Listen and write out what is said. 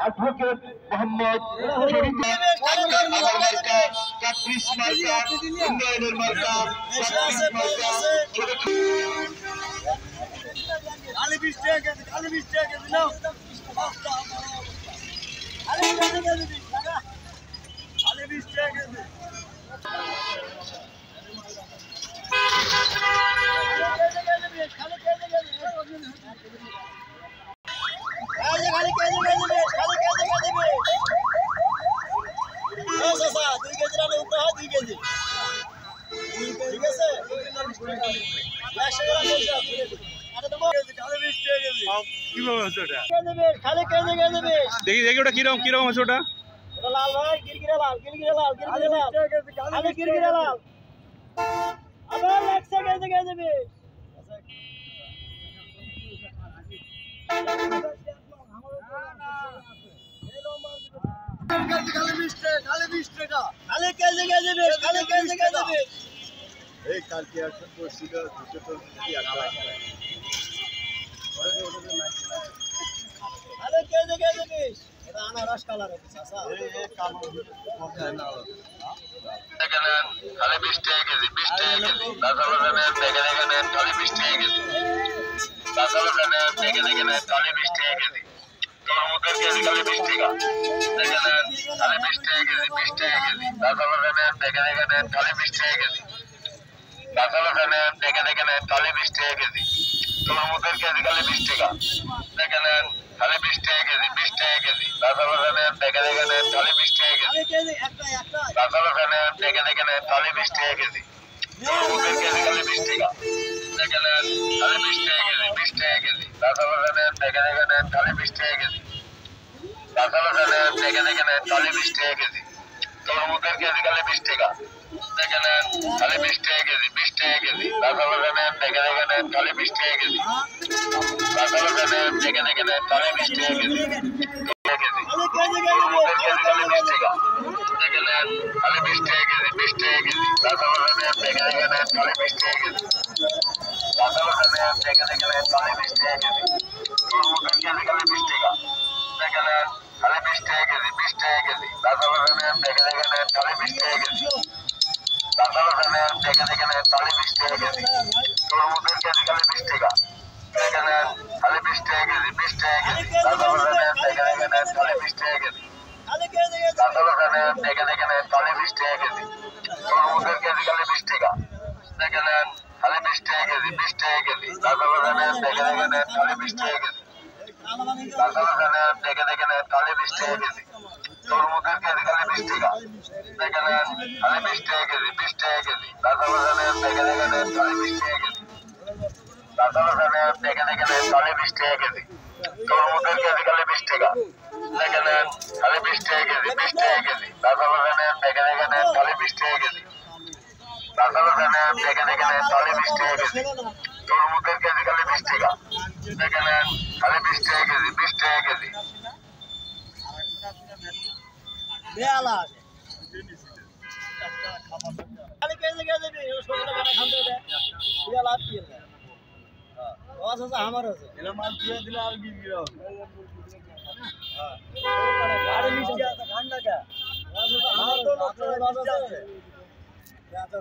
advocate Mohammad উন্নয়নের মার্কা দেখি দেখি ওটা কিরকম কিরকম আছে ওটা লাল ভাই গিরগিরা লাল আরে গিরগিরা লাল আবার লাগছে গেছে দেবে এই কালকে একটা করছিল দুটো তো কি আনারস কালার আছে চাচা খালি 20 টাকা কেজি 20 টাকা কেজি তাছাড়া নেন দেখে দেখে নেন খালি 20 টাকা কেজি তাছাড়া নেন দেখে দেখে নেন খালি 20 টাকা কেজি তরমুজের কেজি খালি 20 টাকা দেখে নেন খালি 20 টাকা কেজি 20 টাকা কেজি তাছাড়া নেন দেখে দেখে নেন খালি 20 টাকা কেজি তাছাড়া নেন দেখে দেখে নেন খালি 20 টাকা কেজি তরমুজের কেজি খালি 20 টাকা দেখে নেন খালি 20 টাকা কেজি 20 টাকা কেজি তাছাড়া নেন দেখে দেখে নেন খালি 20 টাকা কেজি তাছাড়া নেন দেখে দেখে নেন খালি 20 টাকা কেজি তরমুজের কেজি খালি 20 টাকা দেখে নেন খালি 20 টাকা কেজি 20 টাকা কেজি তাছাড়া নেন দেখে দেখে নেন খালি 20 টাকা কেজি তাছাড়া নেন দেখে দেখে নেন খালি 20 টাকা কেজি তরমুজের কেজি খালি 20 টাকা দেখে নেন খালি 20 টাকা কেজি 20 টাকা কেজি তাছাড়া নেন দেখে দেখে নেন খালি 20 টাকা কেজি তাছাড়া নেন দেখে দেখে নেন খালি 20 টাকা কেজি তরমুজের কেজি খালি 20 টাকা দেখে নেন খালি 20 টাকা কেজি 20 টাকা কেজি তাছাড়া নেন দেখে দেখে নেন খালি 20 টাকা কেজি তাছাড়া নেন দেখে দেখে নেন খালি 20 টাকা কেজি তরমুজের কেজি খালি 20 টাকা দেখে নেন খালি 20 টাকা কেজি 20 টাকা কেজি তাছাড়া নেন দেখে দেখে নেন খালি 20 টাকা কেজি তাছাড়া নেন দেখে দেখে নেন খালি 20 টাকা কেজি তরমুজের কেজি খালি 20 টাকা দেখে নেন খালি 20 টাকা কেজি 20 টাকা কেজি তাছাড়া নেন দেখে দেখে নেন খালি 20 টাকা কেজি তাছাড়া নেন দেখে দেখে নেন খালি 20 টাকা কেজি তরমুজের কেজি খালি 20 টাকা দেখে নেন খালি 20 টাকা কেজি 20 টাকা কেজি তাছাড়া নেন দেখে দেখে নেন খালি 20 টাকা কেজি তাছাড়া নেন দেখে দেখে নেন খালি 20 টাকা কেজি তরমুজের কেজি খালি 20 টাকা দেখে নেন খালি 20 টাকা কেজি 20 টাকা কেজি তাছাড়া নেন দেখে দেখে নেন খালি 20 টাকা কেজি তাছাড়া নেন দেখে দেখে নেন খালি 20 টাকা কেজি তরমুজের কেজি খালি 20 টাকা দেখে নেন খালি 20 টাকা কেজি 20 টাকা কেজি তাছাড়া নেন দেখে দেখে নেন খালি 20 টাকা কেজি তাছাড়া নেন দেখে দেখে নেন খালি 20 টাকা কেজি তরমুজের কেজি খালি 20 টাকা দেখে নেন খালি 20 টাকা কেজি 20 টাকা কেজি বেলা খালি কেজি কেজি সবগুলো কাটা খান্তে দে বেলা কি না ওয়াস আছে আমার আছে এলা মাল দিয়ে দিলে আর কি গিরো হ্যাঁ গাড়ি মিষ্টি আছে ঠান্ডা কা ওয়াস আছে আমার তো নষ্ট হয়ে আছে